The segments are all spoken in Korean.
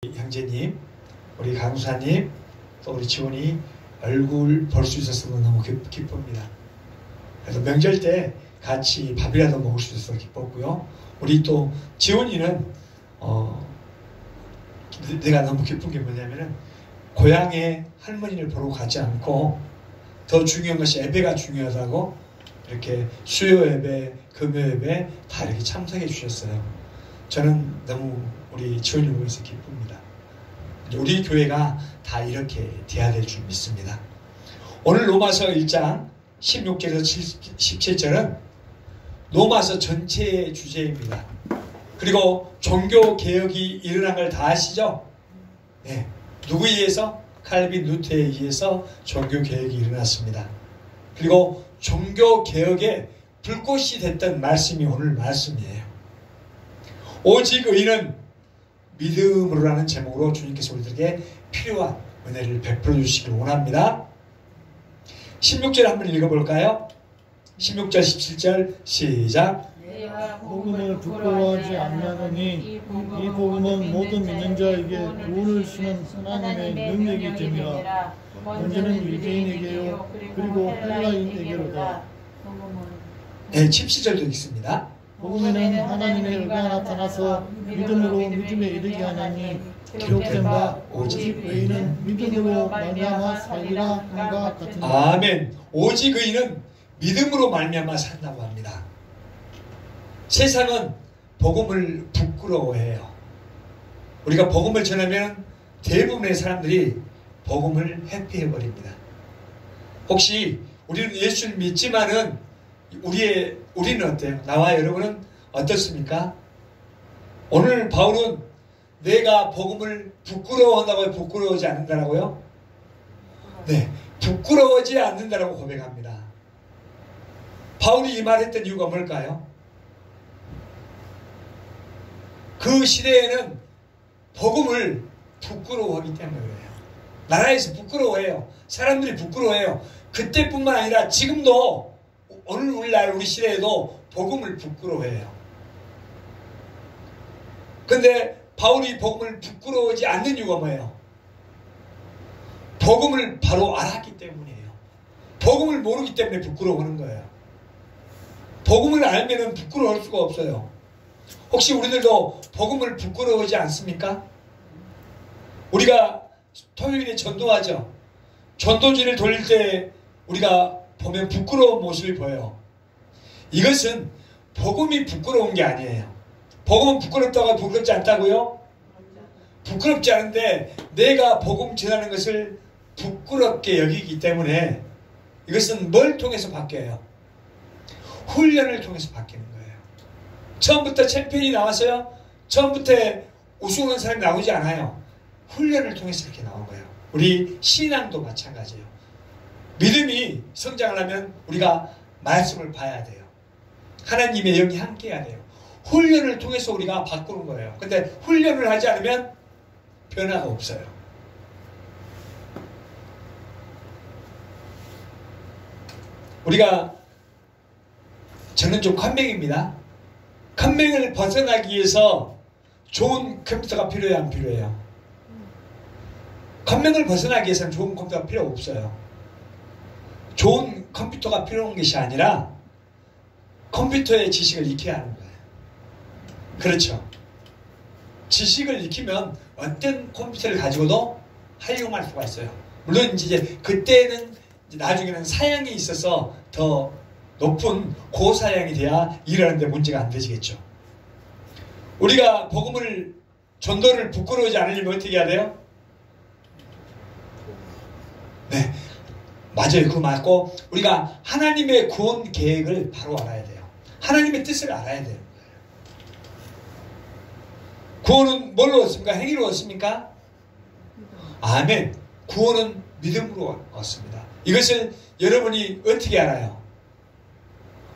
형제님, 우리 강사님, 또 우리 지원이 얼굴 볼 수 있어서 너무 기쁩니다. 그래서 명절 때 같이 밥이라도 먹을 수 있어서 기뻤고요. 우리 또 지원이는 내가 너무 기쁜 게 뭐냐면은 고향에 할머니를 보러 가지 않고 더 중요한 것이 예배가 중요하다고 이렇게 수요 예배, 금요 예배 다 이렇게 참석해 주셨어요. 저는 너무 우리 지원을 보면서 기쁩니다. 우리 교회가 다 이렇게 돼야 될 줄 믿습니다. 오늘 로마서 1장 16절에서 17절은 로마서 전체의 주제입니다. 그리고 종교개혁이 일어난 걸 다 아시죠? 네. 누구에 의해서? 칼빈 루터에 의해서 종교개혁이 일어났습니다. 그리고 종교개혁의 불꽃이 됐던 말씀이 오늘 말씀이에요. 오직 의인은 믿음으로라는 제목으로 주님께서 우리들에게 필요한 은혜를 베풀어 주시길 원합니다. 16절 한번 읽어볼까요? 16절 17절 시작. 복음을 부끄러워하지 아니하노니 이 복음은 모든 믿는 자에게 구원을 주는 하나님의 능력이 됨이라. 먼저는 유대인에게요 그리고 헬라인에게로다. 네, 17절도 있습니다. 복음에는 하나님의 의가 나타나서 믿음으로 믿음에 이르게 하나니 기록된 바 오직 의인은 믿음으로 말미암아 살리라 함과 같으니라. 아멘. 오직 의인은 믿음으로 말미암아 산다고 합니다. 세상은 복음을 부끄러워해요. 우리가 복음을 전하면 대부분의 사람들이 복음을 회피해버립니다. 혹시 우리는 예수를 믿지만은 우리는 어때요? 나와 여러분은 어떻습니까? 오늘 바울은 내가 복음을 부끄러워한다고요? 부끄러워하지 않는다라고요? 네, 부끄러워하지 않는다라고 고백합니다. 바울이 이 말했던 이유가 뭘까요? 그 시대에는 복음을 부끄러워하기 때문에 그래요. 나라에서 부끄러워해요. 사람들이 부끄러워해요. 그때뿐만 아니라 지금도 오늘날 우리 시대에도 복음을 부끄러워해요. 근데 바울이 복음을 부끄러워하지 않는 이유가 뭐예요? 복음을 바로 알았기 때문이에요. 복음을 모르기 때문에 부끄러워하는 거예요. 복음을 알면은 부끄러워할 수가 없어요. 혹시 우리들도 복음을 부끄러워하지 않습니까? 우리가 토요일에 전도하죠. 전도지를 돌릴 때 우리가 보면 부끄러운 모습이 보여요. 이것은 복음이 부끄러운 게 아니에요. 복음은 부끄럽다고 부끄럽지 않다고요? 부끄럽지 않은데 내가 복음 전하는 것을 부끄럽게 여기기 때문에 이것은 뭘 통해서 바뀌어요? 훈련을 통해서 바뀌는 거예요. 처음부터 챔피언이 나왔어요? 처음부터 우승하는 사람이 나오지 않아요. 훈련을 통해서 이렇게 나온 거예요. 우리 신앙도 마찬가지예요. 믿음이 성장하려면 우리가 말씀을 봐야 돼요. 하나님의 영이 함께 해야 돼요. 훈련을 통해서 우리가 바꾸는 거예요. 근데 훈련을 하지 않으면 변화가 없어요. 저는 좀 컴맹입니다. 컴맹을 벗어나기 위해서 좋은 컴퓨터가 필요해요, 안 필요해요? 컴맹을 벗어나기 위해서는 좋은 컴퓨터가 필요 없어요. 좋은 컴퓨터가 필요한 것이 아니라 컴퓨터의 지식을 익혀야 하는 거예요. 그렇죠. 지식을 익히면 어떤 컴퓨터를 가지고도 활용할 수가 있어요. 물론 이제 그때는 나중에는 사양이 있어서 더 높은 고사양이 돼야 일하는데 문제가 안 되시겠죠. 우리가 복음을 전도를 부끄러워하지 않으려면 어떻게 해야 돼요? 네, 맞아요. 그거 맞고 우리가 하나님의 구원 계획을 바로 알아야 돼요. 하나님의 뜻을 알아야 돼요. 구원은 뭘로 얻습니까? 행위로 얻습니까? 아멘. 구원은 믿음으로 얻습니다. 이것을 여러분이 어떻게 알아요?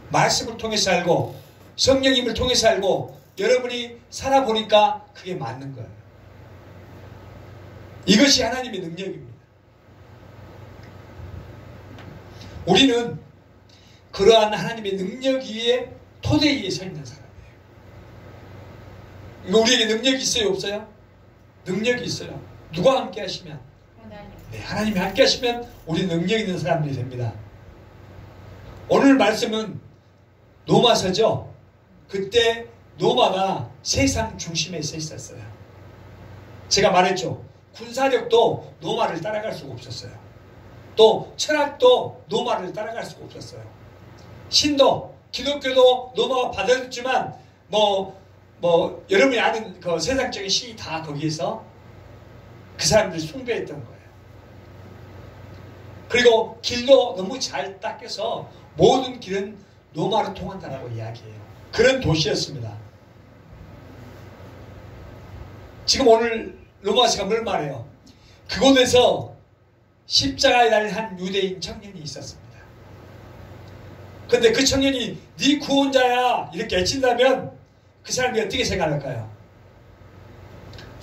말씀을 통해서 알고 성령님을 통해서 알고 여러분이 살아보니까 그게 맞는 거예요. 이것이 하나님의 능력입니다. 우리는 그러한 하나님의 능력 위에 토대 위에 서 있는 사람이에요. 우리에게 능력이 있어요? 없어요? 능력이 있어요. 누가 함께 하시면? 네, 하나님이 함께 하시면 우리 능력 있는 사람들이 됩니다. 오늘 말씀은 노마서죠. 그때 노마가 세상 중심에 서 있었어요. 제가 말했죠. 군사력도 노마를 따라갈 수가 없었어요. 또 철학도 노마를 따라갈 수가 없었어요. 신도 기독교도 노마가 받아줬지만 여러분이 아는 그 세상적인 신이 다 거기에서 그 사람들이 숭배했던 거예요. 그리고 길도 너무 잘 닦여서 모든 길은 노마로 통한다라고 이야기해요. 그런 도시였습니다. 지금 오늘 로마서가 뭘 말해요? 그곳에서 십자가에 달린 한 유대인 청년이 있었습니다. 근데 그 청년이 네 구원자야 이렇게 외친다면 그 사람이 어떻게 생각할까요?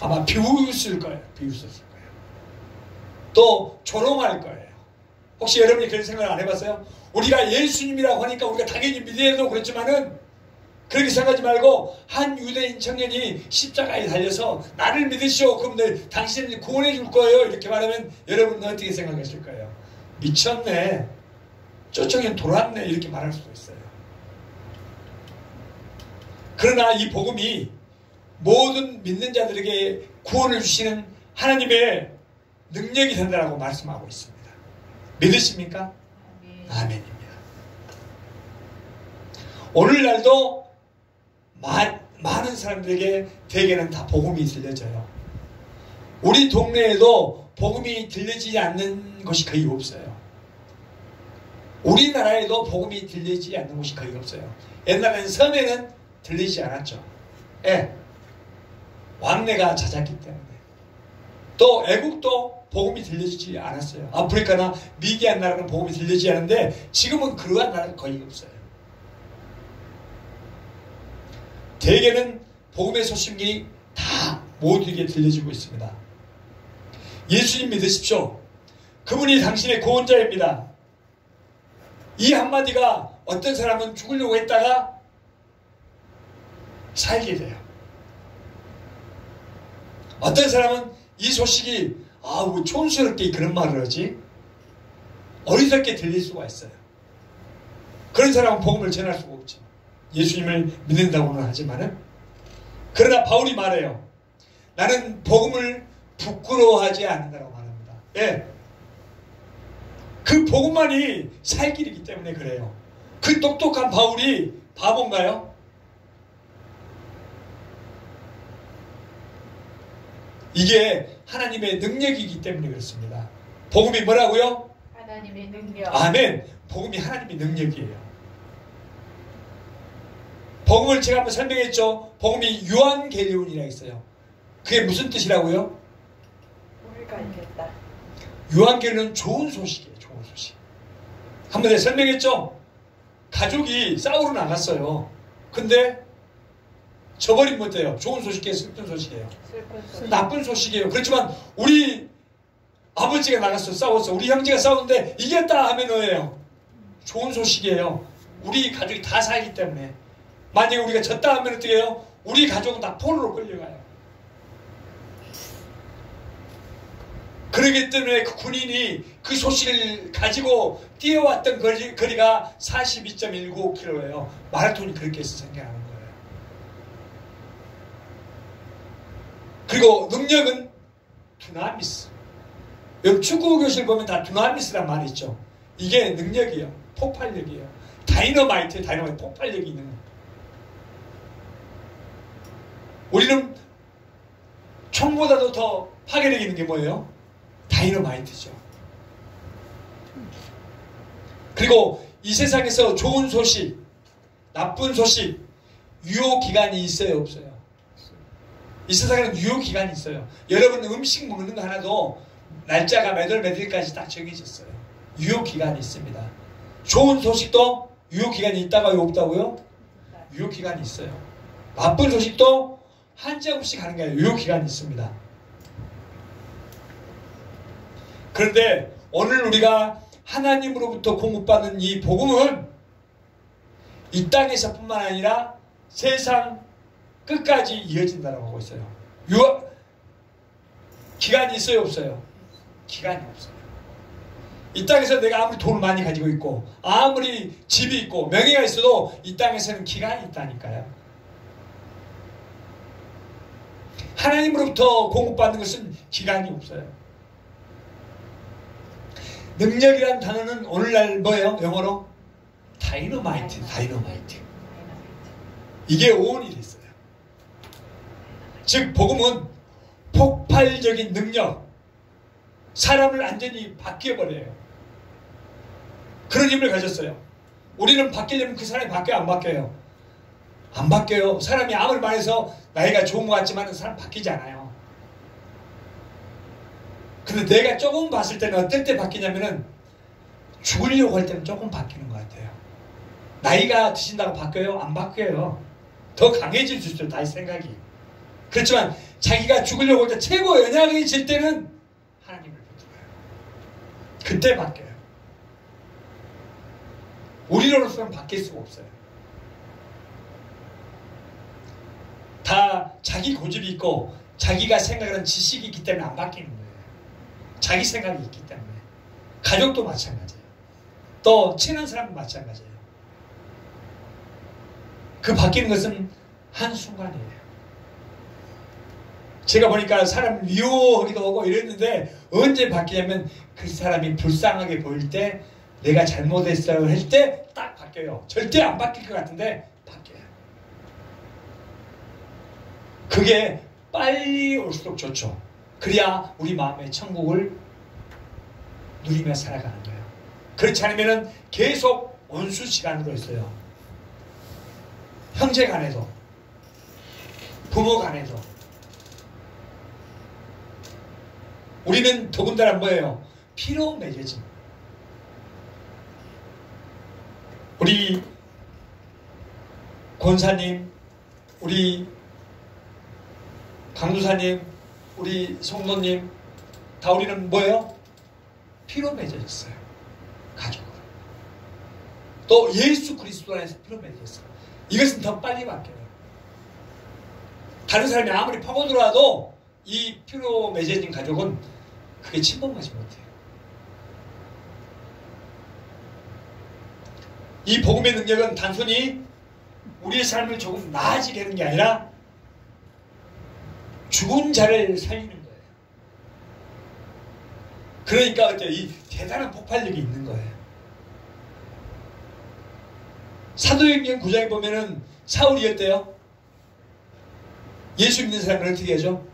아마 비웃을 거예요. 비웃었을 거예요. 또 조롱할 거예요. 혹시 여러분이 그런 생각을 안 해봤어요? 우리가 예수님이라고 하니까 우리가 당연히 믿어야 되고 그렇지만은 그렇게 생각하지 말고 한 유대인 청년이 십자가에 달려서 나를 믿으시오. 그럼 당신을 구원해 줄 거예요. 이렇게 말하면 여러분은 어떻게 생각하실 거예요? 미쳤네. 저 청년 돌았네. 이렇게 말할 수도 있어요. 그러나 이 복음이 모든 믿는 자들에게 구원을 주시는 하나님의 능력이 된다라고 말씀하고 있습니다. 믿으십니까? 아멘입니다. 오늘날도 많은 사람들에게 대개는 다 복음이 들려져요. 우리 동네에도 복음이 들려지지 않는 곳이 거의 없어요. 우리나라에도 복음이 들리지 않는 곳이 거의 없어요. 옛날에는 섬에는 들리지 않았죠. 예. 왕래가 잦았기 때문에. 또 애국도 복음이 들려지지 않았어요. 아프리카나 미개한 나라는 복음이 들려지지 않는데 지금은 그러한 나라가 거의 없어요. 대개는 복음의 소식이 다 모두에게 들려지고 있습니다. 예수님 믿으십시오. 그분이 당신의 구원자입니다. 이 한마디가 어떤 사람은 죽으려고 했다가 살게 돼요. 어떤 사람은 이 소식이 왜 촌스럽게 그런 말을 하지? 어리석게 들릴 수가 있어요. 그런 사람은 복음을 전할 수가 없죠. 예수님을 믿는다고는 하지만은. 그러나 바울이 말해요. 나는 복음을 부끄러워하지 않는다고 말합니다. 예. 그 복음만이 살 길이기 때문에 그래요. 그 똑똑한 바울이 바본가요? 이게 하나님의 능력이기 때문에 그렇습니다. 복음이 뭐라고요? 하나님의 능력. 아멘. 복음이 하나님의 능력이에요. 복음을 제가 한번 설명했죠. 복음이 유한겔리온이라 있어요. 그게 무슨 뜻이라고요? 우리가 알겠다. 유한겔리온은 좋은 소식이에요. 좋은 소식. 한번 내가 설명했죠. 가족이 싸우러 나갔어요. 근데 저버리면 어때요? 좋은 소식이에요? 슬픈 소식이에요? 슬픈 소식. 나쁜 소식이에요. 그렇지만 우리 아버지가 나가서 싸웠어. 우리 형제가 싸우는데 이겼다 하면 뭐예요? 좋은 소식이에요. 우리 가족이 다 살기 때문에. 만약에 우리가 졌다 하면 어떻게 해요? 우리 가족은 다 포로로 끌려가요. 그렇기 때문에 그 군인이 그 소식을 가지고 뛰어왔던 거리가 42.195km예요. 마라톤이 그렇게 해서 생겨나는 거예요. 그리고 능력은 두나미스. 여러분 축구 교실 보면 다 두나미스란 말이 있죠. 이게 능력이에요. 폭발력이에요. 다이너마이트 폭발력이 있는 거예요. 우리는 총보다도 더 파괴력 있는 게 뭐예요? 다이너마이트죠. 그리고 이 세상에서 좋은 소식, 나쁜 소식, 유효기간이 있어요, 없어요? 이 세상에는 유효기간이 있어요. 여러분 음식 먹는 거 하나도 날짜가 몇 월 몇 일까지 딱 정해졌어요. 유효기간이 있습니다. 좋은 소식도 유효기간이 있다고요, 없다고요? 유효기간이 있어요. 나쁜 소식도 한정 없이 가는 게 아니라 유효기간이 있습니다. 그런데 오늘 우리가 하나님으로부터 공급받는 이 복음은 이 땅에서뿐만 아니라 세상 끝까지 이어진다고 하고 있어요. 기간이 있어요, 없어요? 기간이 없어요. 이 땅에서 내가 아무리 돈을 많이 가지고 있고 아무리 집이 있고 명예가 있어도 이 땅에서는 기간이 있다니까요. 하나님으로부터 공급받는 것은 기간이 없어요. 능력이라는 단어는 오늘날 뭐예요? 영어로? 다이너마이트. 이게 오온이 됐어요. 즉 복음은 폭발적인 능력, 사람을 완전히 바뀌어버려요. 그런 힘을 가졌어요. 우리는 바뀌려면 그 사람이 바뀌어요, 안 바뀌어요? 안 바뀌어요. 사람이 아무리 말해서 나이가 좋은 것 같지만 사람 바뀌지 않아요. 근데 내가 조금 봤을 때는 어떨 때 바뀌냐면은 죽으려고 할 때는 조금 바뀌는 것 같아요. 나이가 드신다고 바뀌어요? 안 바뀌어요. 더 강해질 수 있어요, 다시 생각이. 그렇지만 자기가 죽으려고 할 때 최고 연약해질 때는 하나님을 붙들어요. 그때 바뀌어요. 우리로서는 바뀔 수가 없어요. 다 자기 고집이 있고 자기가 생각하는 지식이 있기 때문에 안 바뀌는 거예요. 자기 생각이 있기 때문에. 가족도 마찬가지예요. 또 친한 사람도 마찬가지예요. 그 바뀌는 것은 한순간이에요. 제가 보니까 사람 미워하기도 하고 이랬는데 언제 바뀌냐면 그 사람이 불쌍하게 보일 때 내가 잘못했어요 할 때 딱 바뀌어요. 절대 안 바뀔 것 같은데 바뀌어요. 그게 빨리 올수록 좋죠. 그래야 우리 마음의 천국을 누리며 살아가는 거예요. 그렇지 않으면 계속 원수 시간으로 있어요. 형제 간에도 부모 간에도. 우리는 더군다나 뭐예요? 피로 맺어진. 우리 권사님, 우리 강두사님, 우리 성도님 다 우리는 뭐예요? 피로 맺어졌어요. 가족으로. 또 예수 그리스도 안에서 피로 맺어졌어요. 이것은 더 빨리 바뀌어요. 다른 사람이 아무리 파고들어와도 이 피로 맺어진 가족은 그게 침범하지 못해요. 이 복음의 능력은 단순히 우리의 삶을 조금 나아지게 하는 게 아니라 죽은 자를 살리는 거예요. 그러니까 이 대단한 폭발력이 있는 거예요. 사도행전 9장에 보면은 사울이 어때요? 예수 믿는 사람을 어떻게 하죠?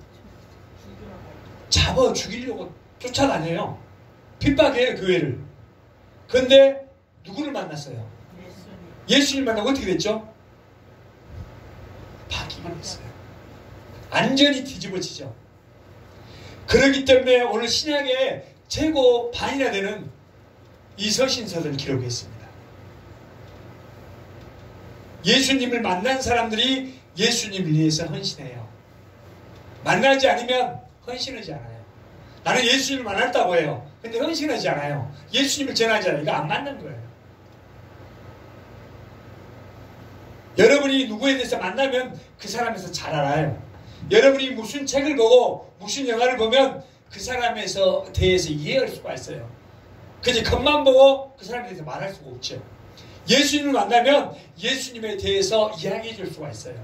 잡아 죽이려고 쫓아다녀요. 핍박해요, 교회를. 그런데 누구를 만났어요? 예수님 만나고 어떻게 됐죠? 바뀌게 됐어요. 완전히 뒤집어지죠. 그렇기 때문에 오늘 신약의 최고 반이나 되는 이 서신서를 기록했습니다. 예수님을 만난 사람들이 예수님을 위해서 헌신해요. 만나지 않으면 헌신하지 않아요. 나는 예수님을 만났다고 해요. 근데 헌신하지 않아요. 예수님을 전하지 않아요. 이거 안 맞는 거예요. 여러분이 누구에 대해서 만나면 그 사람에서 잘 알아요. 여러분이 무슨 책을 보고 무슨 영화를 보면 그 사람에서 대해서 이해할 수가 있어요. 그지 겉만 보고 그 사람에 대해서 말할 수가 없죠. 예수님을 만나면 예수님에 대해서 이야기해 줄 수가 있어요.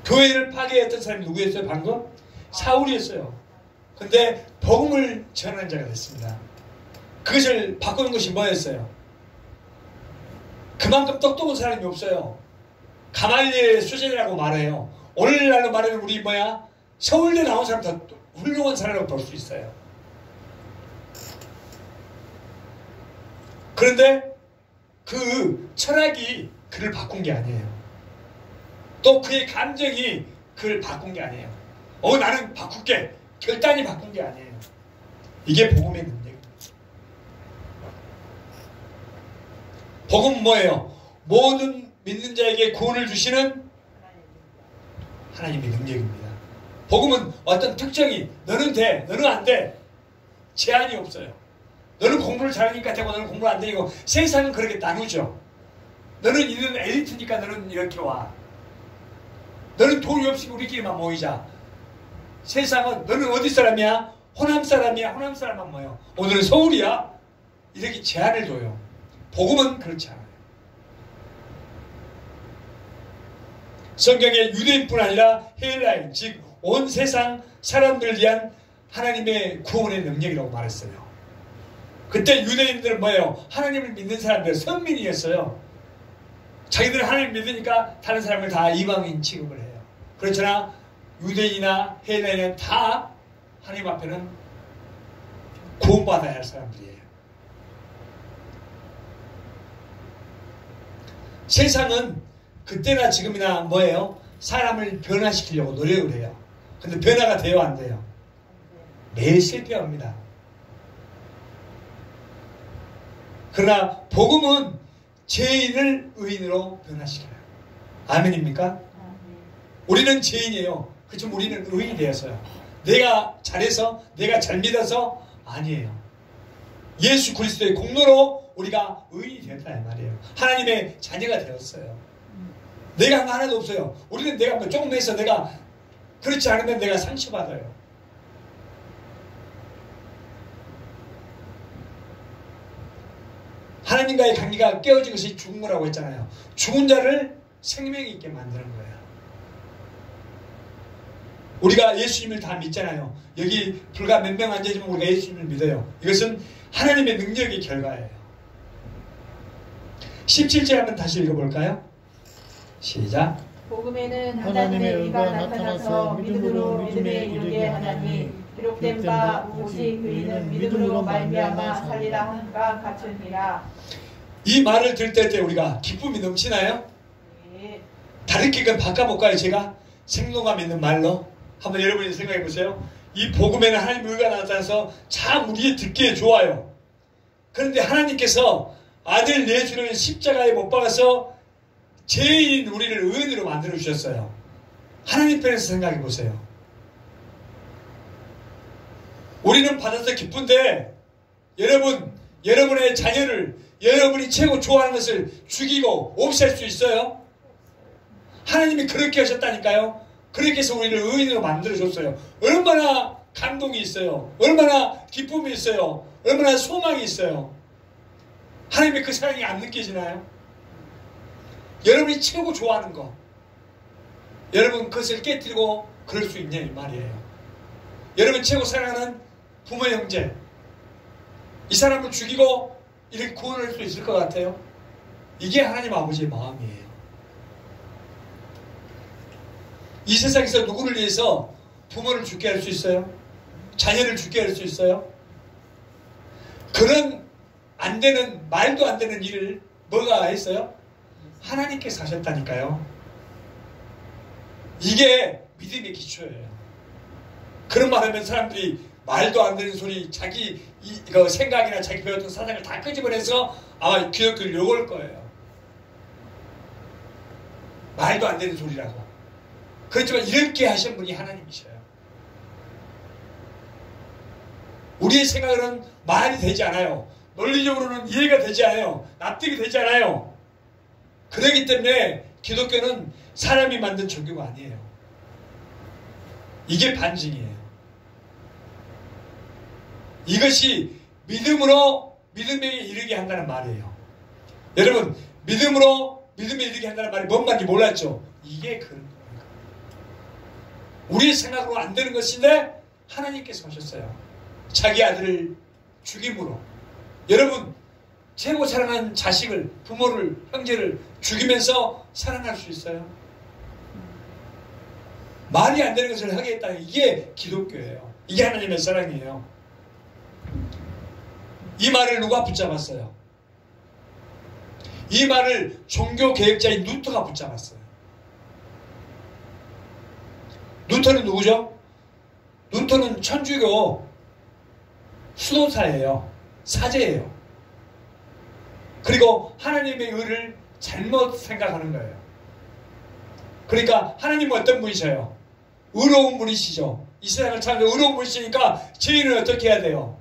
교회를 파괴했던 사람이 누구였어요? 방금? 사울이었어요. 근데 복음을 전하는 자가 됐습니다. 그것을 바꾸는 것이 뭐였어요? 그만큼 똑똑한 사람이 없어요. 가말리엘 수준이라고 말해요. 오늘날로 말하면 우리 뭐야? 서울대 나온 사람 더 훌륭한 사람이라고 볼 수 있어요. 그런데 그 철학이 그를 바꾼 게 아니에요. 또 그의 감정이 그를 바꾼 게 아니에요. 나는 바꿀게. 결단이 바꾼 게 아니에요. 이게 복음의 능력입니다. 복음은 뭐예요? 모든 믿는 자에게 구원을 주시는 하나님의 능력입니다. 복음은 어떤 특정이 너는 돼, 너는 안 돼. 제한이 없어요. 너는 공부를 잘하니까 되고 너는 공부를 안 되고 세상은 그렇게 나누죠. 너는 이런 엘리트니까 너는 이렇게 와. 너는 돈이 없이 우리끼리만 모이자. 세상은 너는 어디 사람이야? 호남 사람이야? 호남 사람만 모여. 오늘은 서울이야? 이렇게 제한을 줘요. 복음은 그렇지 않아요. 성경에 유대인뿐 아니라 헬라인, 즉 온 세상 사람들을 위한 하나님의 구원의 능력이라고 말했어요. 그때 유대인들은 뭐예요? 하나님을 믿는 사람들, 선민이었어요. 자기들은 하나님을 믿으니까 다른 사람을 다 이방인 취급을 해요. 그렇잖아. 유대인이나 헬라인은 다 하나님 앞에는 구원받아야 할 사람들이에요. 세상은 그때나 지금이나 뭐예요? 사람을 변화시키려고 노력을 해요. 근데 변화가 돼요, 안 돼요? 매일 실패합니다. 그러나 복음은 죄인을 의인으로 변화시켜요. 아멘입니까? 우리는 죄인이에요. 그렇지만 우리는 의인이 되었어요. 내가 잘해서, 내가 잘 믿어서 아니에요. 예수 그리스도의 공로로 우리가 의인이 되었다 이 말이에요. 하나님의 자녀가 되었어요. 내가 한 거 하나도 없어요. 우리는 내가 뭐 조금 해서 내가 그렇지 않으면 내가 상처받아요. 하나님과의 관계가 깨어진 것이 죽은 거라고 했잖아요. 죽은 자를 생명이 있게 만드는 거예요. 우리가 예수님을 다 믿잖아요. 여기 불과 몇 명 앉아있지만 우리가 예수님을 믿어요. 이것은 하나님의 능력의 결과예요. 17절 한번 다시 읽어볼까요? 시작. 복음에는 하나님의 의가 나타나서 믿음으로 믿음에 이르게 하나니 기록된 바 오직 의인은 믿음으로 말미암아 살리라 함과 같으니라. 이 말을 들을 때 우리가 기쁨이 넘치나요? 네. 다르게 그 바꿔볼까요? 제가 생동감 있는 말로 한번 여러분이 생각해 보세요. 이 복음에는 하나님의 의가 나타나서 참 우리의 듣기에 좋아요. 그런데 하나님께서 아들 예수를 십자가에 못 박아서 죄인 우리를 의인으로 만들어 주셨어요. 하나님 편에서 생각해 보세요. 우리는 받아서 기쁜데 여러분의 자녀를 여러분이 최고 좋아하는 것을 죽이고 없앨 수 있어요? 하나님이 그렇게 하셨다니까요. 그렇게 해서 우리를 의인으로 만들어 줬어요. 얼마나 감동이 있어요. 얼마나 기쁨이 있어요. 얼마나 소망이 있어요. 하나님의 그 사랑이 안 느껴지나요? 여러분이 최고 좋아하는 거, 여러분 그것을 깨뜨리고 그럴 수 있냐 이 말이에요. 여러분 최고 사랑하는 부모 형제, 이 사람을 죽이고 이렇게 구원할 수 있을 것 같아요? 이게 하나님 아버지의 마음이에요. 이 세상에서 누구를 위해서 부모를 죽게 할 수 있어요? 자녀를 죽게 할 수 있어요? 그런 안 되는, 말도 안 되는 일을 뭐가 했어요? 하나님께서 하셨다니까요. 이게 믿음의 기초예요. 그런 말 하면 사람들이 말도 안 되는 소리, 자기 이거 생각이나 자기 배웠던 사상을 다 끄집어내서 아마 기독교를 욕할 거예요. 말도 안 되는 소리라고. 그렇지만 이렇게 하신 분이 하나님이셔요. 우리의 생각으로는 말이 되지 않아요. 논리적으로는 이해가 되지 않아요. 납득이 되지 않아요. 그렇기 때문에 기독교는 사람이 만든 종교가 아니에요. 이게 반증이에요. 이것이 믿음으로 믿음에 이르게 한다는 말이에요. 여러분, 믿음으로 믿음에 이르게 한다는 말이 뭔 말인지 몰랐죠? 이게 그런 거예요. 우리의 생각으로 안 되는 것인데 하나님께서 하셨어요. 자기 아들을 죽임으로. 여러분, 최고 사랑하는 자식을, 부모를, 형제를 죽이면서 사랑할 수 있어요? 말이 안 되는 것을 하겠다. 이게 기독교예요. 이게 하나님의 사랑이에요. 이 말을 누가 붙잡았어요? 이 말을 종교 개혁자인 루터가 붙잡았어요. 루터는 누구죠? 루터는 천주교 수도사예요. 사제예요. 그리고 하나님의 의를 잘못 생각하는 거예요. 그러니까 하나님은 어떤 분이셔요? 의로운 분이시죠. 이 세상을 찾는 의로운 분이시니까 죄인을 어떻게 해야 돼요?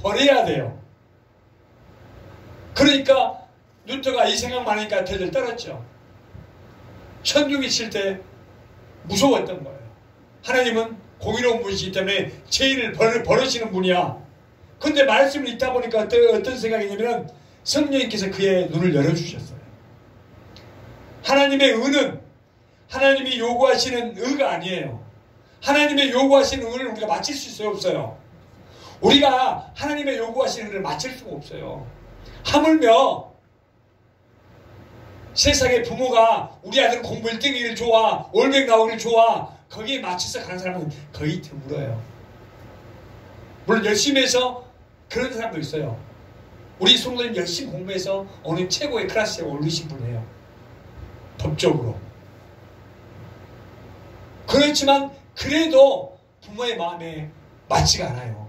버려야 돼요. 그러니까 루터가 이 생각만 하니까 대들 떨었죠. 천둥이 칠 때 무서웠던 거예요. 하나님은 공의로운 분이시기 때문에 죄인을 벌으시는 분이야. 근데 말씀을 읽다 보니까 어떤 생각이냐면 성령님께서 그의 눈을 열어주셨어요. 하나님의 의는 하나님이 요구하시는 의가 아니에요. 하나님의 요구하시는 의를 우리가 맞출 수 있어요, 없어요? 우리가 하나님의 요구하시는 의를 맞출 수가 없어요. 하물며 세상의 부모가 우리 아들 공부 1등이길 좋아, 올백 나오길 좋아, 거기에 맞춰서 가는 사람은 거의 드물어요. 물론 열심히 해서 그런 사람도 있어요. 우리 성도님 열심히 공부해서 어느 최고의 클래스에 오르신 분이에요. 법적으로. 그렇지만 그래도 부모의 마음에 맞지가 않아요.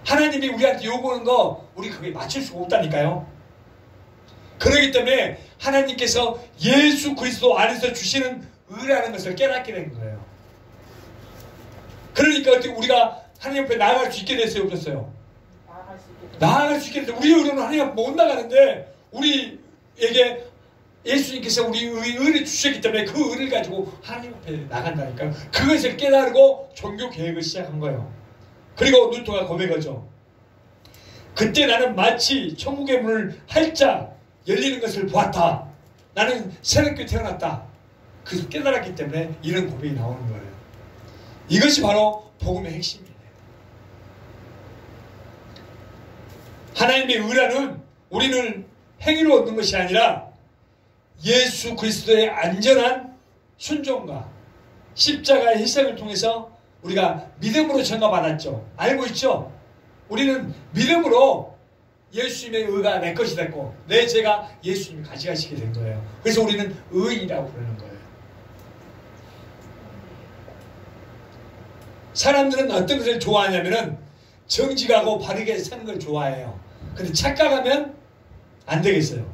하나님이 우리한테 요구하는 거 우리 거기에 맞출 수가 없다니까요. 그렇기 때문에 하나님께서 예수 그리스도 안에서 주시는 의라는 것을 깨닫게 된 거예요. 그러니까 어떻게 우리가 하나님 앞에 나아갈 수 있게 됐어요, 없었어요? 나아갈 수 있게 됐어요. 우리 의로는 하나님 앞에 못 나가는데 우리에게 예수님께서 우리 의를 주셨기 때문에 그 의를 가지고 하나님 앞에 나간다니까. 그것을 깨달고 종교 계획을 시작한 거예요. 그리고 누토가 고백하죠. 그때 나는 마치 천국의 문을 활짝 열리는 것을 보았다. 나는 새롭게 태어났다. 그래서 깨달았기 때문에 이런 고백이 나오는 거예요. 이것이 바로 복음의 핵심이에요. 하나님의 의라는 우리는 행위로 얻는 것이 아니라 예수 그리스도의 안전한 순종과 십자가의 희생을 통해서 우리가 믿음으로 전가받았죠. 알고 있죠? 우리는 믿음으로 예수님의 의가 내 것이 됐고 내 죄가 예수님이 가져가시게 된 거예요. 그래서 우리는 의인이라고 부르는 거예요. 사람들은 어떤 것을 좋아하냐면은 정직하고 바르게 사는 걸 좋아해요. 근데 착각하면 안 되겠어요.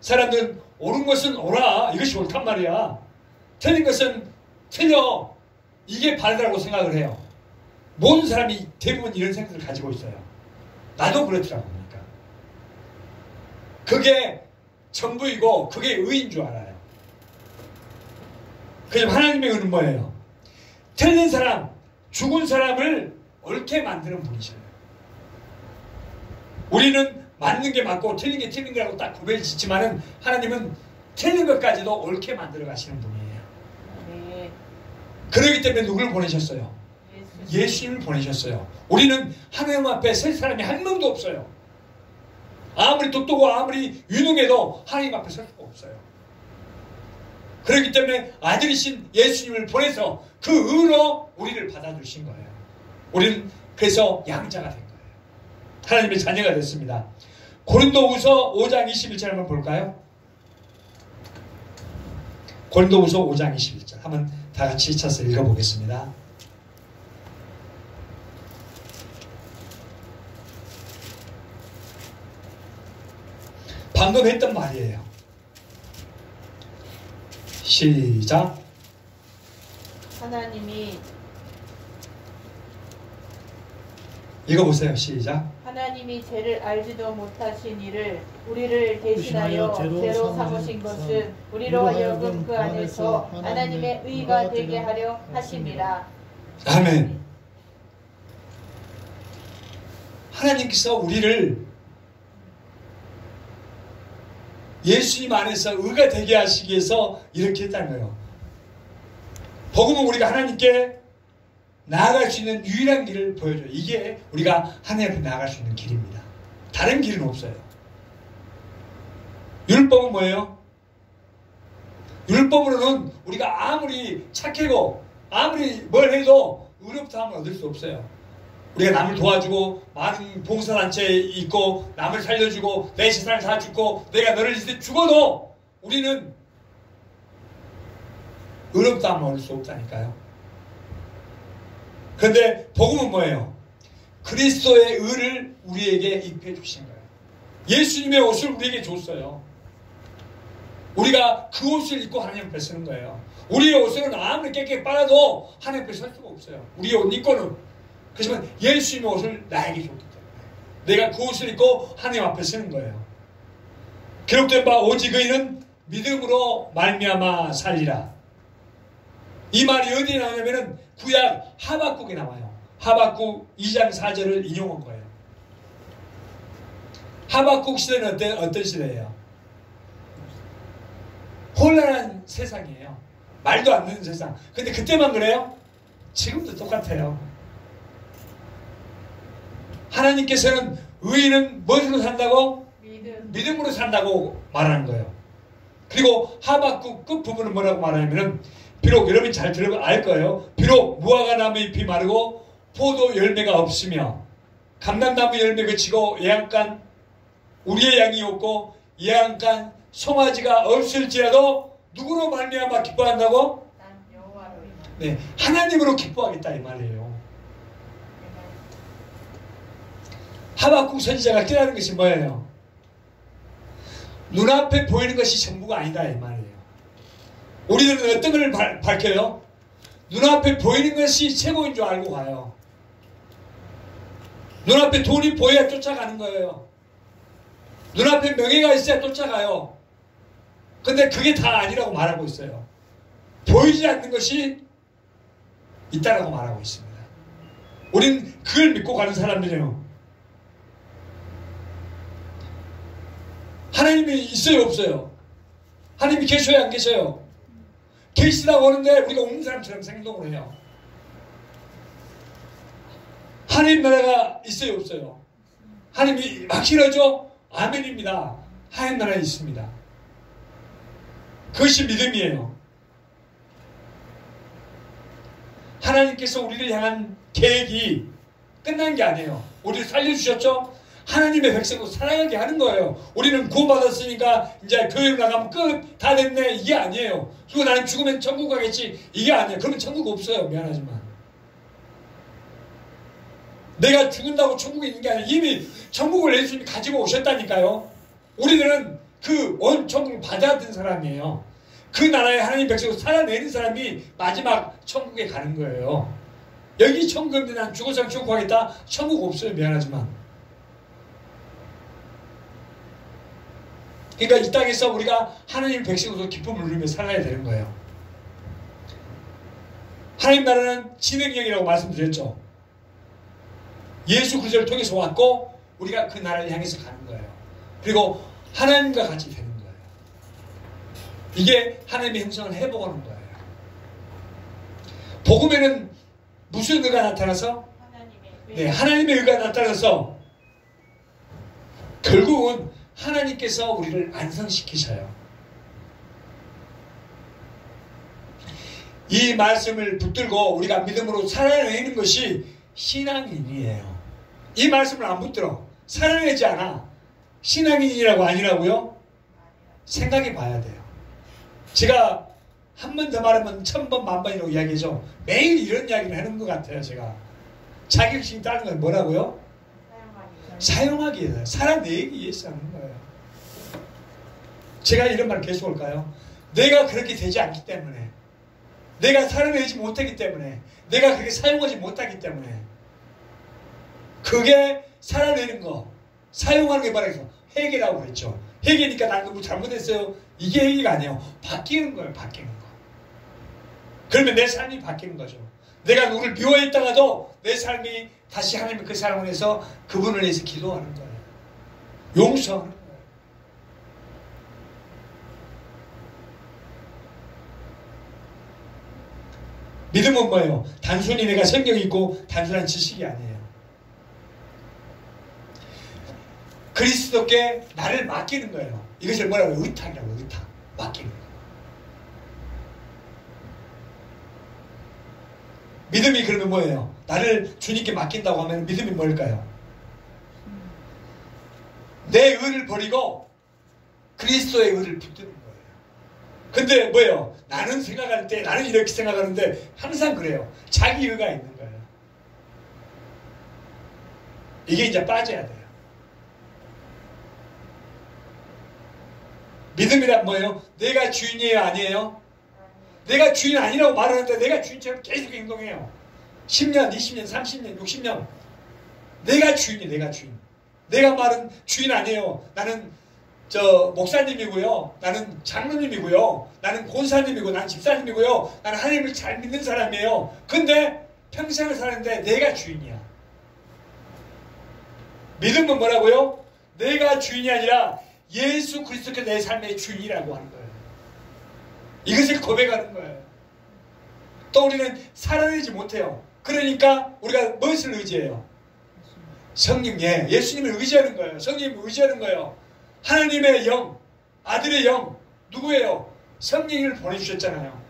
사람들은 옳은 것은 옳아. 이것이 옳단 말이야. 틀린 것은 틀려. 이게 바르다고 생각을 해요. 모든 사람이 대부분 이런 생각을 가지고 있어요. 나도 그렇더라고. 그러니까. 그게 전부이고 그게 의인 줄 알아요. 그래서 하나님의 의는 뭐예요? 틀린 사람, 죽은 사람을 옳게 만드는 분이셔요. 우리는 맞는 게 맞고 틀린 게 틀린 거라고 딱 구별을 짓지만은 하나님은 틀린 것까지도 옳게 만들어 가시는 분이에요. 네. 그렇기 때문에 누굴 보내셨어요? 예수님을 보내셨어요. 우리는 하나님 앞에 설 사람이 한 명도 없어요. 아무리 똑똑하고 아무리 유능해도 하나님 앞에 설 수가 없어요. 그렇기 때문에 아들이신 예수님을 보내서 그 의로 우리를 받아주신 거예요. 우리는 그래서 양자가 된 거예요. 하나님의 자녀가 됐습니다. 고린도후서 5장 21절 한번 볼까요? 고린도후서 5장 21절 한번 다 같이 쳐서 읽어보겠습니다. 방금 했던 말이에요. 시작. 하나님이 읽어보세요. 시작. 하나님이 죄를 알지도 못하신 이를 우리를 대신하여 죄로 삼으신 것은 우리로 하여금 그 안에서 하나님의 의가 되게 하려 하심이라. 아멘. 하나님께서 우리를 예수님 안에서 의가 되게 하시기 위해서 이렇게 했다는 거예요. 복음은 우리가 하나님께 나아갈 수 있는 유일한 길을 보여줘요. 이게 우리가 하나님 앞에 나아갈 수 있는 길입니다. 다른 길은 없어요. 율법은 뭐예요? 율법으로는 우리가 아무리 착하고 아무리 뭘 해도 의로부터 하면 얻을 수 없어요. 우리가 남을 도와주고 많은 봉사단체에 있고 남을 살려주고 내 세상을 다 죽고 내가 너를 위해서 죽어도 우리는 의로부터 하면 얻을 수 없다니까요. 그런데 복음은 뭐예요? 그리스도의 의를 우리에게 입혀 주신 거예요. 예수님의 옷을 우리에게 줬어요. 우리가 그 옷을 입고 하나님 앞에 서는 거예요. 우리의 옷은 아무리 깨끗이 빨아도 하나님 앞에 설 수가 없어요. 우리의 옷 입고는. 그렇지만 예수님의 옷을 나에게 줬기 때문에 내가 그 옷을 입고 하나님 앞에 서는 거예요. 기록된 바 오직 의인은 믿음으로 말미암아 살리라. 이 말이 어디에 나오냐면은 구약 하박국에 나와요. 하박국 2장 4절을 인용한 거예요. 하박국 시대는 어떤 시대예요? 혼란한 세상이에요. 말도 안 되는 세상. 근데 그때만 그래요? 지금도 똑같아요. 하나님께서는 의인은 무엇으로 산다고? 믿음으로 산다고 말하는 거예요. 그리고 하박국 끝부분은 뭐라고 말하냐면은 비록 여러분이 잘 들으면 알 거예요. 비록 무화과 나무 잎이 마르고 포도 열매가 없으며 감람나무 열매 그치고 예양간 우리의 양이 없고 예양간 송아지가 없을지라도 누구로 말미암아 기뻐한다고? 네, 하나님으로 기뻐하겠다 이 말이에요. 하박국 선지자가 깨달은 것이 뭐예요? 눈앞에 보이는 것이 전부가 아니다 이 말이에요. 우리들은 어떤 걸 밝혀요? 눈앞에 보이는 것이 최고인 줄 알고 가요. 눈앞에 돈이 보여야 쫓아가는 거예요. 눈앞에 명예가 있어야 쫓아가요. 근데 그게 다 아니라고 말하고 있어요. 보이지 않는 것이 있다라고 말하고 있습니다. 우린 그걸 믿고 가는 사람들이에요. 하나님이 있어요 없어요? 하나님이 계셔요 안 계셔요? 계시다고 하는데 우리가 없는 사람처럼 행동을 해요. 하나님 나라가 있어요 없어요? 하나님이 확실하죠? 아멘입니다. 하나님 나라에 있습니다. 그것이 믿음이에요. 하나님께서 우리를 향한 계획이 끝난 게 아니에요. 우리를 살려주셨죠? 하나님의 백성으로 살아가게 하는 거예요. 우리는 구원받았으니까 이제 교회로 나가면 끝, 다 됐네, 이게 아니에요. 그리고 나는 죽으면 천국 가겠지, 이게 아니에요. 그러면 천국 없어요. 미안하지만 내가 죽는다고 천국에 있는 게 아니라 이미 천국을 예수님이 가지고 오셨다니까요. 우리들은 그 온 천국을 받아든 사람이에요. 그 나라의 하나님 백성으로 살아내는 사람이 마지막 천국에 가는 거예요. 여기 천국인데 난 죽어서 천국 가겠다? 천국 없어요. 미안하지만. 그러니까 이 땅에서 우리가 하나님 백성으로 기쁨을 누리며 살아야 되는 거예요. 하나님 나라는 진행형이라고 말씀드렸죠. 예수 그리스도를 통해서 왔고 우리가 그 나라를 향해서 가는 거예요. 그리고 하나님과 같이 되는 거예요. 이게 하나님의 형상을 회복하는 거예요. 복음에는 무슨 의가 나타나서? 하나님의 의가 나타나서 결국은 하나님께서 우리를 안성시키셔요. 이 말씀을 붙들고 우리가 믿음으로 살아내는 것이 신앙인이에요. 이 말씀을 안 붙들어 살아내지 않아. 신앙인이라고 아니라고요? 생각해 봐야 돼요. 제가 한 번 더 말하면 1000번 만번이라고 이야기하죠. 매일 이런 이야기를 하는 것 같아요. 제가 자격증 따는 건 뭐라고요? 사용하기 위해서, 살아내기 위해서 하는 거예요. 제가 이런 말 계속 할까요? 내가 그렇게 되지 않기 때문에, 내가 살아내지 못하기 때문에, 내가 그렇게 사용하지 못하기 때문에, 그게 살아내는 거, 사용하는 게 말해서 회개라고 그랬죠. 회개니까 난 너무 잘못했어요. 이게 회개가 아니에요. 바뀌는 거예요. 바뀌는 거. 그러면 내 삶이 바뀌는 거죠. 내가 누구를 미워했다가도 내 삶이 다시 하나님의 그 사랑을 해서 그분을 위해서 기도하는 거예요. 용서하는 거예요. 믿음은 뭐예요? 단순히 내가 성경이 있고 단순한 지식이 아니에요. 그리스도께 나를 맡기는 거예요. 이것을 뭐라고 해요? 의탁이라고 해요. 의탁. 맡기는 거예요. 믿음이 그러면 뭐예요? 나를 주님께 맡긴다고 하면 믿음이 뭘까요? 내 의를 버리고 그리스도의 의를 붙드는 거예요. 근데 뭐예요? 나는 생각할 때 나는 이렇게 생각하는데 항상 그래요. 자기 의가 있는 거예요. 이게 이제 빠져야 돼요. 믿음이란 뭐예요? 내가 주인이에요? 아니에요? 내가 주인 아니라고 말하는데 내가 주인처럼 계속 행동해요. 10년, 20년, 30년, 60년. 내가 주인이에요. 내가 주인. 내가 말은 주인 아니에요. 나는 저 목사님이고요. 나는 장로님이고요. 나는 권사님이고 나는 집사님이고요. 나는 하나님을 잘 믿는 사람이에요. 근데 평생을 사는데 내가 주인이야. 믿음은 뭐라고요? 내가 주인이 아니라 예수 그리스도께서 내 삶의 주인이라고 하는 거예요. 이것을 고백하는 거예요. 또 우리는 살아내지 못해요. 그러니까 우리가 무엇을 의지해요? 성령, 예수님을 의지하는 거예요. 성령님을 의지하는 거예요. 하나님의 영, 아들의 영, 누구예요? 성령님을 보내주셨잖아요.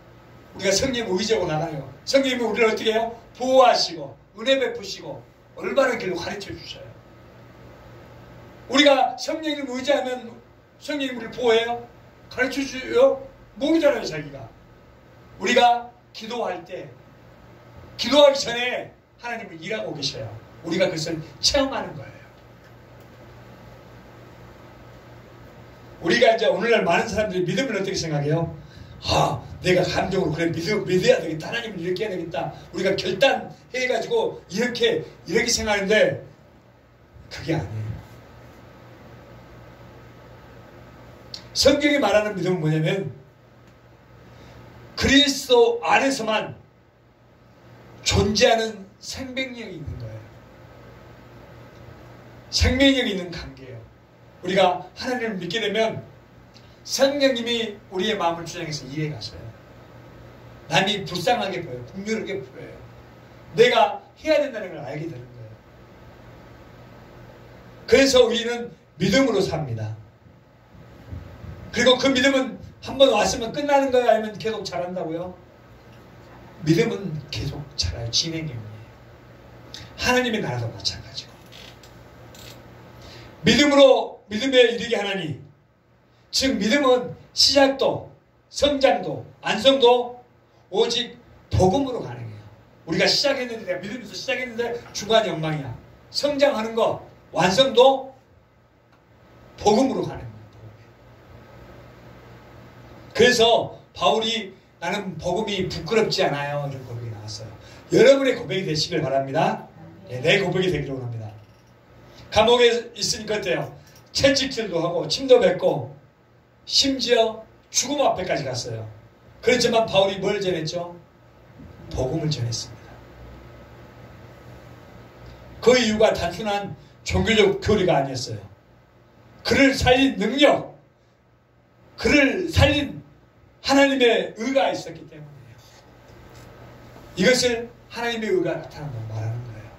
우리가 성령님을 의지하고 나가요. 성령님은 우리를 어떻게 해요? 보호하시고 은혜 베푸시고 올바른 길로 가르쳐 주셔요. 우리가 성령님을 의지하면 성령님이 우리를 보호해요? 가르쳐 주요? 모르잖아요, 자기가. 우리가 기도할 때, 기도하기 전에 하나님을 일하고 계셔요. 우리가 그것을 체험하는 거예요. 우리가 이제 오늘날 많은 사람들이 믿음을 어떻게 생각해요? 아, 내가 감정으로 그래 믿어야 되겠다. 하나님을 이렇게 해야 되겠다. 우리가 결단해가지고 이렇게 생각하는데 그게 아니에요. 성경이 말하는 믿음은 뭐냐면 그리스도 안에서만 존재하는 생명력이 있는 거예요. 생명력이 있는 관계예요. 우리가 하나님을 믿게 되면 성령님이 우리의 마음을 주장해서 일해 가셔요. 남이 불쌍하게 보여요. 국률하게 보여요. 내가 해야 된다는 걸 알게 되는 거예요. 그래서 우리는 믿음으로 삽니다. 그리고 그 믿음은 한번 왔으면 끝나는 거예요? 아니면 계속 자란다고요? 믿음은 계속 자라요. 진행형이에요. 하나님의 나라도 마찬가지고. 믿음으로 믿음에 이르게 하나니, 즉 믿음은 시작도 성장도 완성도 오직 복음으로 가능해요. 우리가 시작했는데, 내가 믿으면서 시작했는데 중간이 엉망이야. 성장하는 거 완성도 복음으로 가능해요. 그래서 바울이 나는 복음이 부끄럽지 않아요, 이런 고백이 나왔어요. 여러분의 고백이 되시길 바랍니다. 내 고백이 되기를 원합니다. 감옥에 있으니까 어때요? 채찍질도 하고 침도 뱉고 심지어 죽음 앞에까지 갔어요. 그렇지만 바울이 뭘 전했죠? 복음을 전했습니다. 그 이유가 단순한 종교적 교리가 아니었어요. 그를 살린 능력, 그를 살린 하나님의 의가 있었기 때문이에요. 이것을 하나님의 의가 나타난다고 말하는 거예요.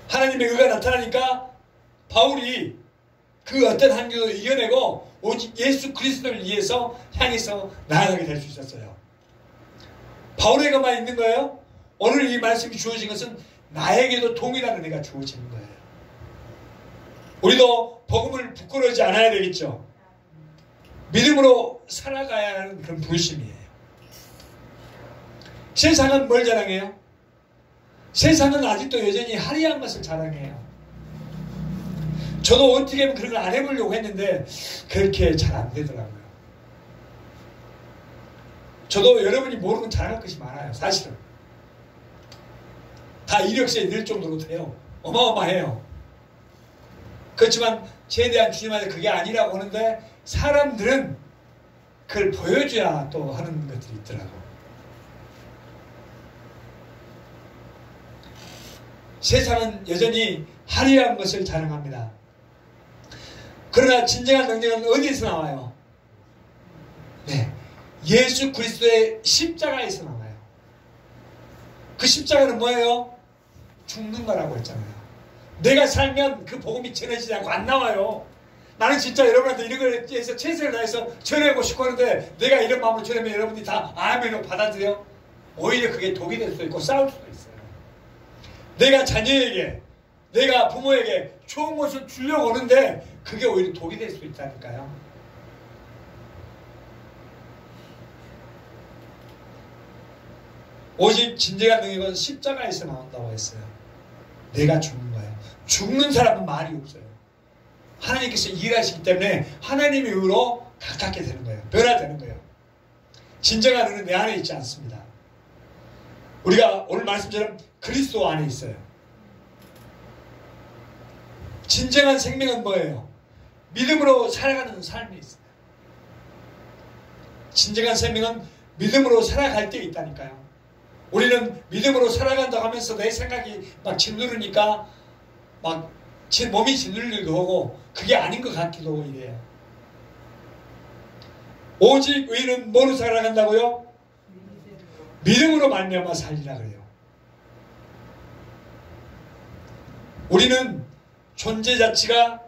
하나님의 의가 나타나니까 바울이 그 어떤 한계도 이겨내고 오직 예수 그리스도를 위해서 향해서 나아가게 될 수 있었어요. 바울에게만 있는 거예요? 오늘 이 말씀이 주어진 것은 나에게도 동일한 은혜가 주어지는 거예요. 우리도 복음을 부끄러워하지 않아야 되겠죠. 믿음으로 살아가야 하는 그런 부르심이에요. 세상은 뭘 자랑해요? 세상은 아직도 여전히 화려한 것을 자랑해요. 저도 어떻게 하면 그런 걸 안 해보려고 했는데 그렇게 잘 안 되더라고요. 저도 여러분이 모르는 자랑할 것이 많아요. 사실은 다 이력서에 넣을 정도로 돼요. 어마어마해요. 그렇지만 최대한 주님한테 그게 아니라고 하는데 사람들은 그걸 보여줘야 또 하는 것들이 있더라고. 세상은 여전히 화려한 것을 자랑합니다. 그러나 진정한 능력은 어디에서 나와요? 네, 예수 그리스도의 십자가에서 나와요. 그 십자가는 뭐예요? 죽는 거라고 했잖아요. 내가 살면 그 복음이 전해지지 않고 안 나와요. 나는 진짜 여러분한테 이런 걸 해서 최선을 다해서 전하고 싶고 하는데 내가 이런 마음으로 전하면 여러분들이 다 아멘으로 받아들여? 오히려 그게 독이 될 수도 있고 싸울 수도 있어요. 내가 자녀에게, 내가 부모에게 좋은 것을 주려고 오는데 그게 오히려 독이 될 수 있다니까요. 오직 진정한 능력은 십자가에서 나온다고 했어요. 내가 죽는 거예요. 죽는 사람은 말이 없어요. 하나님께서 일하시기 때문에 하나님의 의로 가깝게 되는 거예요. 변화되는 거예요. 진정한 의는 내 안에 있지 않습니다. 우리가 오늘 말씀처럼 그리스도 안에 있어요. 진정한 생명은 뭐예요? 믿음으로 살아가는 삶이 있어요. 진정한 생명은 믿음으로 살아갈 때 있다니까요. 우리는 믿음으로 살아간다고 하면서 내 생각이 막 짓누르니까 막 제 몸이 짓눌리기도 하고 그게 아닌 것 같기도 하고 이래요. 오직 의인은 뭐로 살아간다고요? 믿음으로 말미암아 살리라 그래요. 우리는 존재 자체가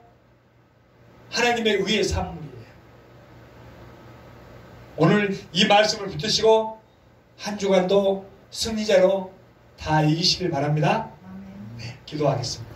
하나님의 의의 산물이에요. 오늘 이 말씀을 붙드시고 한 주간도 승리자로 다 이기시길 바랍니다. 네, 기도하겠습니다.